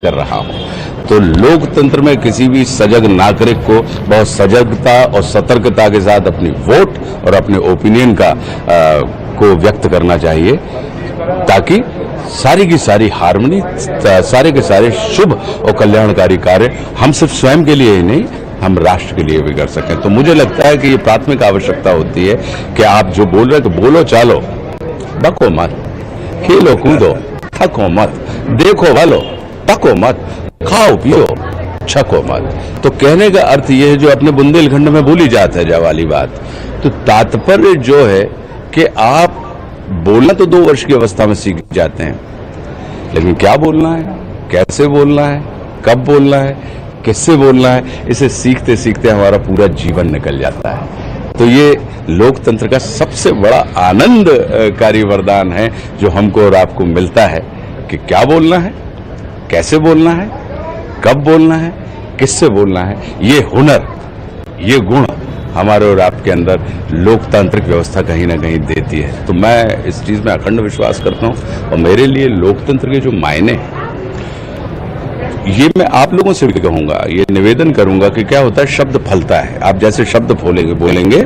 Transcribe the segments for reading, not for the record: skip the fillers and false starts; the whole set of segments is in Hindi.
कर रहा हूं। तो लोकतंत्र में किसी भी सजग नागरिक को बहुत सजगता और सतर्कता के साथ अपनी वोट और अपने ओपिनियन को व्यक्त करना चाहिए, ताकि सारी की सारी हार्मनी, सारे के सारे शुभ और कल्याणकारी कार्य हम सिर्फ स्वयं के लिए ही नहीं, हम राष्ट्र के लिए भी कर सकें। तो मुझे लगता है कि ये प्राथमिक आवश्यकता होती है कि आप जो बोल रहे हैं तो बोलो चालो, बको मत, खेलो कूदो, थको मत, देखो भलो, पको मत, खाओ पियो, छको मत। तो कहने का अर्थ यह है, जो अपने बुंदेलखंड में बोली जाती है जय वाली बात, तो तात्पर्य जो है कि आप बोलना तो 2 वर्ष की अवस्था में सीख जाते हैं, लेकिन क्या बोलना है, कैसे बोलना है, कब बोलना है, किससे बोलना है, इसे सीखते सीखते हमारा पूरा जीवन निकल जाता है। तो ये लोकतंत्र का सबसे बड़ा आनंदकारी वरदान है जो हमको और आपको मिलता है कि क्या बोलना है, कैसे बोलना है, कब बोलना है, किससे बोलना है। ये हुनर, ये गुण हमारे और आपके अंदर लोकतांत्रिक व्यवस्था कहीं ना कहीं देती है। तो मैं इस चीज में अखंड विश्वास करता हूं, और मेरे लिए लोकतंत्र के जो मायने हैं, ये मैं आप लोगों से भी कहूंगा, ये निवेदन करूंगा कि क्या होता है, शब्द फलता है। आप जैसे शब्द बोलेंगे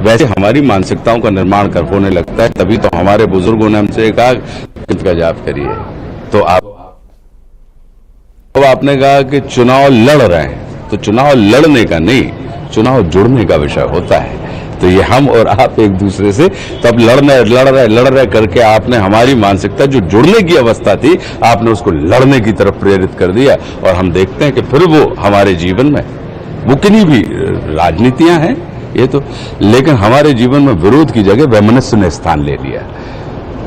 वैसे हमारी मानसिकताओं का निर्माण होने लगता है। तभी तो हमारे बुजुर्गों ने हमसे कहा का जाप करिए। तो आपने कहा कि चुनाव लड़ रहे हैं, तो चुनाव लड़ने का नहीं, चुनाव जुड़ने का विषय होता है। तो ये हम और आप एक दूसरे से तब लड़ रहे करके आपने हमारी मानसिकता जो जुड़ने की अवस्था थी, आपने उसको लड़ने की तरफ प्रेरित कर दिया। और हम देखते हैं कि फिर वो हमारे जीवन में, वो किन्हीं भी राजनीतियां हैं ये तो, लेकिन हमारे जीवन में विरोध की जगह वैमनस्य ने स्थान ले लिया।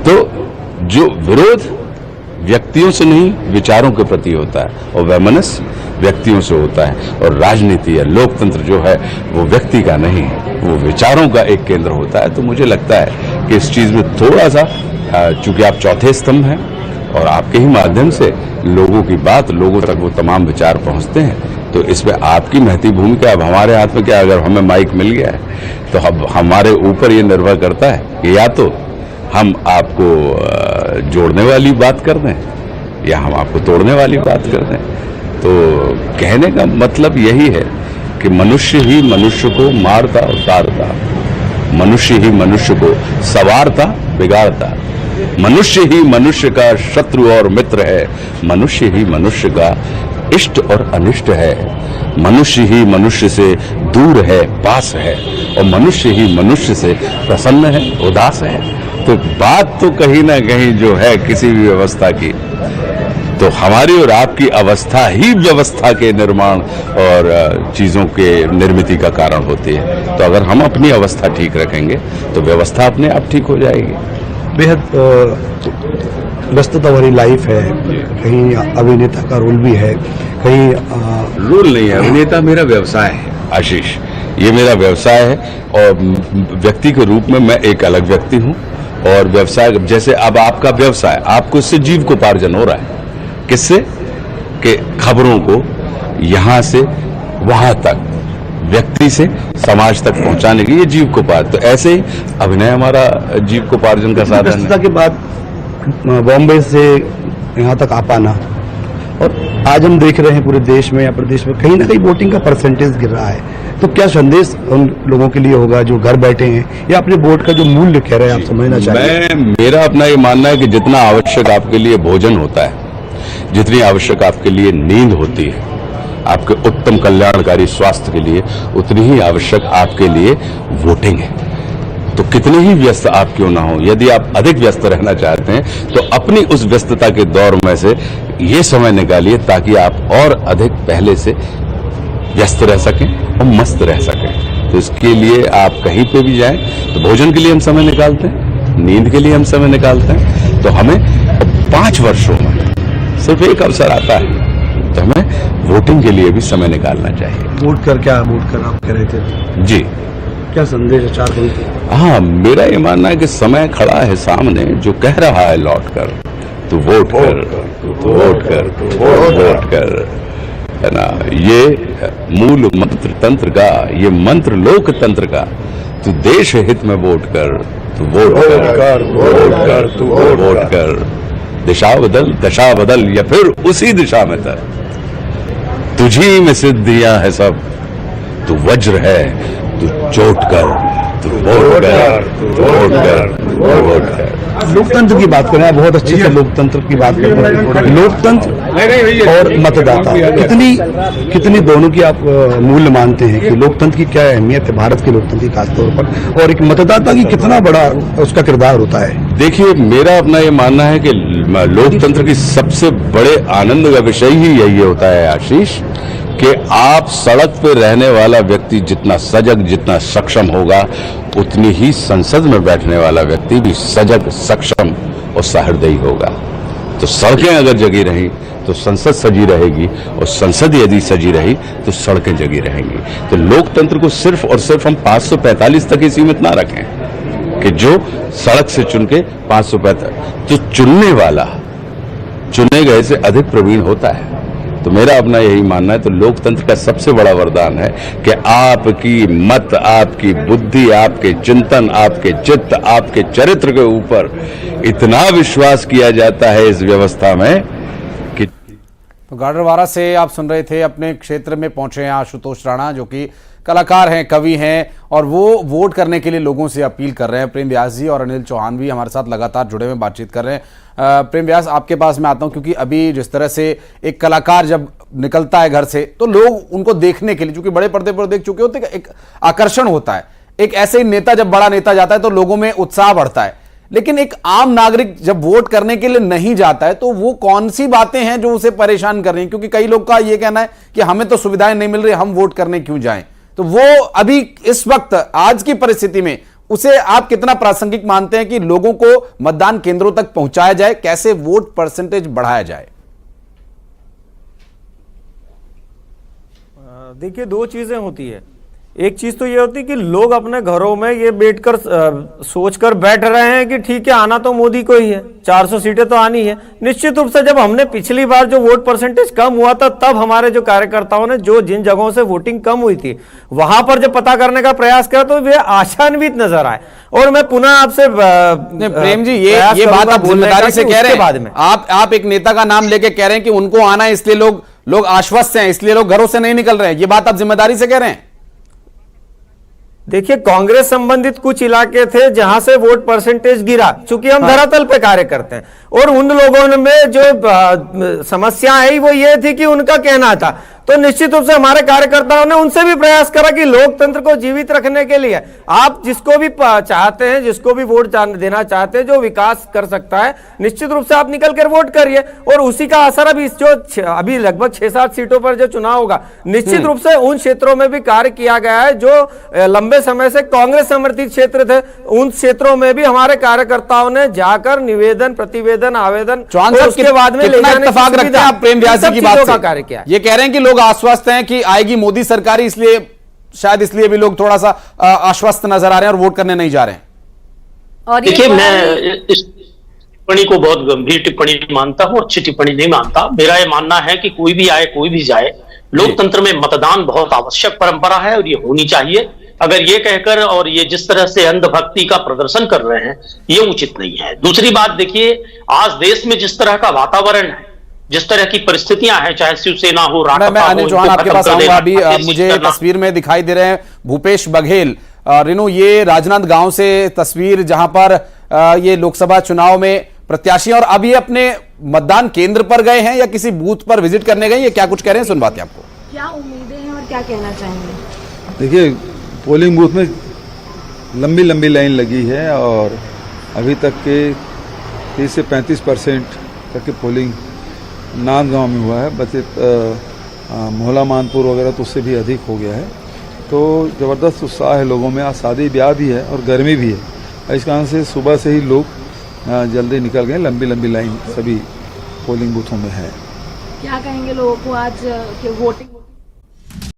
तो जो विरोध व्यक्तियों से नहीं, विचारों के प्रति होता है, और वैमनस्य व्यक्तियों से होता है। और राजनीति या लोकतंत्र जो है वो व्यक्ति का नहीं, वो विचारों का एक केंद्र होता है। तो मुझे लगता है कि इस चीज में थोड़ा सा, चूंकि आप चौथे स्तंभ हैं और आपके ही माध्यम से लोगों की बात, लोगों तक वो तमाम विचार पहुंचते हैं, तो इसमें आपकी महती भूमिका। अब हमारे हाथ में क्या, अगर हमें माइक मिल गया है तो अब हमारे ऊपर ये निर्भर करता है कि या तो हम आपको जोड़ने वाली बात कर दें या हम आपको तोड़ने वाली बात कर दें। तो कहने का मतलब यही है कि मनुष्य ही मनुष्य को मारता उतारता, मनुष्य ही मनुष्य को संवारता बिगाड़ता, मनुष्य ही मनुष्य का शत्रु और मित्र है, मनुष्य ही मनुष्य का इष्ट और अनिष्ट है, मनुष्य ही मनुष्य से दूर है पास है, और मनुष्य ही मनुष्य से प्रसन्न है उदास है। तो बात तो कहीं ना कहीं जो है किसी भी व्यवस्था की, तो हमारी और आपकी अवस्था ही व्यवस्था के निर्माण और चीजों के निर्मिति का कारण होती है। तो अगर हम अपनी अवस्था ठीक रखेंगे तो व्यवस्था अपने आप ठीक हो जाएगी। बेहद व्यस्तता वाली लाइफ है, कहीं अभिनेता का रोल भी है, कहीं रोल नहीं है, अभिनेता मेरा व्यवसाय है आशीष, ये मेरा व्यवसाय है। और व्यक्ति के रूप में मैं एक अलग व्यक्ति हूँ, और व्यवसाय जैसे अब आपका व्यवसाय, आपको इससे जीविकोपार्जन हो रहा है। किससे? कि खबरों को यहां से वहां तक, व्यक्ति से समाज तक पहुंचाने की ये जीविकोपार्जन। तो ऐसे ही अभिनय हमारा जीविकोपार्जन का साधन है। के बाद बॉम्बे से यहाँ तक आ पाना, और आज हम देख रहे हैं पूरे देश में या प्रदेश में कहीं ना कहीं वोटिंग का परसेंटेज गिर रहा है, तो क्या संदेश उन लोगों के लिए होगा जो घर बैठे हैं या अपने वोट का जो मूल्य कह रहे हैं आप समझना चाहिए? मेरा अपना ये मानना है कि जितना आवश्यक आपके लिए भोजन होता है, जितनी आवश्यक आपके लिए नींद होती है, आपके उत्तम कल्याणकारी स्वास्थ्य के लिए, उतनी ही आवश्यक आपके लिए वोटिंग है। तो कितने ही व्यस्त आप क्यों ना हो, यदि आप अधिक व्यस्त रहना चाहते हैं तो अपनी उस व्यस्तता के दौर में से ये समय निकालिए, ताकि आप और अधिक पहले से व्यस्त रह सकें और मस्त रह सकें। तो इसके लिए आप कहीं पे भी जाएं तो भोजन के लिए हम समय निकालते हैं, नींद के लिए हम समय निकालते हैं। तो हमें 5 वर्षों में सिर्फ एक अवसर आता है, तो हमें वोटिंग के लिए भी समय निकालना चाहिए। वोट कर आप कह रहे थे जी, क्या संदेश है 4 घंटे? हाँ, मेरा ये मानना है कि समय खड़ा है सामने जो कह रहा है लौट कर, तू वोट कर, तू वोट कर, तू वोट कर, है ना। ये मूल मंत्र तंत्र का, ये मंत्र लोकतंत्र का, तू देश हित में वोट कर, तू वोट कर, वोट कर, तू वोट कर। दिशा बदल दशा बदल या फिर उसी दिशा में तर, तुझी में सिद्धियां है सब, तू वज्र है, तू चोट कर, तू वोट कर, तू वोट कर, तू वोट कर। लोकतंत्र की बात करें, आप बहुत अच्छे से लोकतंत्र की बात करते हैं। लोकतंत्र और मतदाता कितनी दोनों की आप मूल्य मानते हैं कि लोकतंत्र की क्या अहमियत है भारत के लोकतंत्र की खासतौर पर, और एक मतदाता की कितना बड़ा उसका किरदार होता है? देखिए, मेरा अपना ये मानना है कि लोकतंत्र की सबसे बड़े आनंद का विषय ही यही होता है आशीष, कि आप सड़क पे रहने वाला व्यक्ति जितना सजग, जितना सक्षम होगा, उतनी ही संसद में बैठने वाला व्यक्ति भी सजग, सक्षम और सहृदयी होगा। तो सड़कें अगर जगी रही तो संसद सजी रहेगी, और संसद यदि सजी रही तो सड़कें जगी रहेंगी। तो लोकतंत्र को सिर्फ और सिर्फ हम 545 तक ही सीमित ना रखें कि जो सड़क से चुन के 545, तो चुनने वाला चुने गए से अधिक प्रवीण होता है। तो मेरा अपना यही मानना है, तो लोकतंत्र का सबसे बड़ा वरदान है कि आपकी मत, आपकी बुद्धि, आपके चिंतन, आपके चित्त, आपके चरित्र के ऊपर इतना विश्वास किया जाता है इस व्यवस्था में कि। तो गाडरवारा से आप सुन रहे थे, अपने क्षेत्र में पहुंचे हैं आशुतोष राणा, जो कि कलाकार हैं, कवि हैं, और वो वोट करने के लिए लोगों से अपील कर रहे हैं। प्रेम व्यास जी और अनिल चौहान भी हमारे साथ लगातार जुड़े हुए बातचीत कर रहे हैं। प्रेम व्यास, आपके पास मैं आता हूं, क्योंकि अभी जिस तरह से एक कलाकार जब निकलता है घर से तो लोग उनको देखने के लिए, चूंकि बड़े पर्दे पर देख चुके होते हैं, एक आकर्षण होता है। एक ऐसे ही नेता, जब बड़ा नेता जाता है तो लोगों में उत्साह बढ़ता है, लेकिन एक आम नागरिक जब वोट करने के लिए नहीं जाता है तो वो कौन सी बातें हैं जो उसे परेशान कर रही हैं? क्योंकि कई लोग का ये कहना है कि हमें तो सुविधाएं नहीं मिल रही, हम वोट करने क्यों जाएं? तो वो अभी इस वक्त आज की परिस्थिति में उसे आप कितना प्रासंगिक मानते हैं कि लोगों को मतदान केंद्रों तक पहुंचाया जाए, कैसे वोट परसेंटेज बढ़ाया जाए? देखिए, दो चीजें होती है। एक चीज तो ये होती है कि लोग अपने घरों में ये बैठकर सोचकर बैठ रहे हैं कि ठीक है, आना तो मोदी को ही है, 400 सीटें तो आनी है। निश्चित रूप से जब हमने पिछली बार जो वोट परसेंटेज कम हुआ था, तब हमारे जो कार्यकर्ताओं ने जो जिन जगहों से वोटिंग कम हुई थी वहां पर जब पता करने का प्रयास किया तो वे आशान्वित नजर आए। और मैं पुनः आपसे प्रेम जी, ये बात आप जिम्मेदारी से कह रहे हैं, बाद में आप एक नेता का नाम लेके कह रहे हैं कि उनको आना है, इसलिए लोग आश्वस्त हैं, इसलिए लोग घरों से नहीं निकल रहे हैं, ये बात आप जिम्मेदारी से कह रहे हैं? देखिए, कांग्रेस संबंधित कुछ इलाके थे जहां से वोट परसेंटेज गिरा, चूंकि हम धरातल पे कार्य करते हैं, और उन लोगों में जो समस्या आई वो ये थी कि उनका कहना था, तो निश्चित रूप से हमारे कार्यकर्ताओं ने उनसे भी प्रयास करा कि लोकतंत्र को जीवित रखने के लिए आप जिसको भी चाहते हैं, जिसको भी वोट देना चाहते हैं, जो विकास कर सकता है, निश्चित रूप से आप निकल कर वोट करिए। और उसी का असर अभी जो अभी लगभग 6-7 सीटों पर जो चुनाव होगा, निश्चित रूप से उन क्षेत्रों में भी कार्य किया गया है जो लंबे समय से कांग्रेस समर्थित क्षेत्र थे। उन क्षेत्रों में भी हमारे कार्यकर्ताओं ने जाकर निवेदन, प्रतिवेदन, आवेदन, उसके बाद में इत्तेफाक रखते हैं आप प्रेम व्यास जी की बात से? कार्य किया, ये कह रहे हैं कि लोग आश्वस्त हैं कि आएगी मोदी सरकार, इसलिए शायद इसलिए भी लोग थोड़ा सा आश्वस्त नजर आ रहे हैं और वोट करने नहीं जा रहे हैं। और देखिए, मैं इस टिप्पणी को बहुत गंभीर टिप्पणी मानता हूं, अच्छी टिप्पणी नहीं मानता। मेरा यह मानना है कि कोई भी आए, कोई भी जाए, लोकतंत्र में मतदान बहुत आवश्यक परंपरा है और ये होनी चाहिए। अगर ये कहकर और ये जिस तरह से अंधभक्ति का प्रदर्शन कर रहे हैं, ये उचित नहीं है। दूसरी बात देखिए, आज देश में जिस तरह का वातावरण है, जिस तरह की परिस्थितियां हैं, चाहे शिवसेना हो, राजद, मैं अनिल चौहान आपके पास आऊंगा। अभी मुझे तस्वीर में दिखाई दे रहे हैं भूपेश बघेल। रेनू, ये राजनांद गांव से तस्वीर, जहां पर ये लोकसभा चुनाव में प्रत्याशी और अभी अपने मतदान केंद्र पर गए हैं या किसी बूथ पर विजिट करने गए, ये क्या कुछ कह रहे हैं, सुन बातें आपको। क्या उम्मीदें हैं और क्या कहना चाहेंगे? देखिए, पोलिंग बूथ में लंबी लंबी लाइन लगी है और अभी तक के 30 से 35% तक की पोलिंग नांदगांव में हुआ है। बचे मोहला मानपुर वगैरह तो उससे भी अधिक हो गया है। तो ज़बरदस्त उत्साह है लोगों में। आज शादी ब्याह भी है और गर्मी भी है, इस कारण से सुबह से ही लोग जल्दी निकल गए। लंबी लंबी लाइन सभी पोलिंग बूथों में है। क्या कहेंगे लोगों को आज कि वोटिंग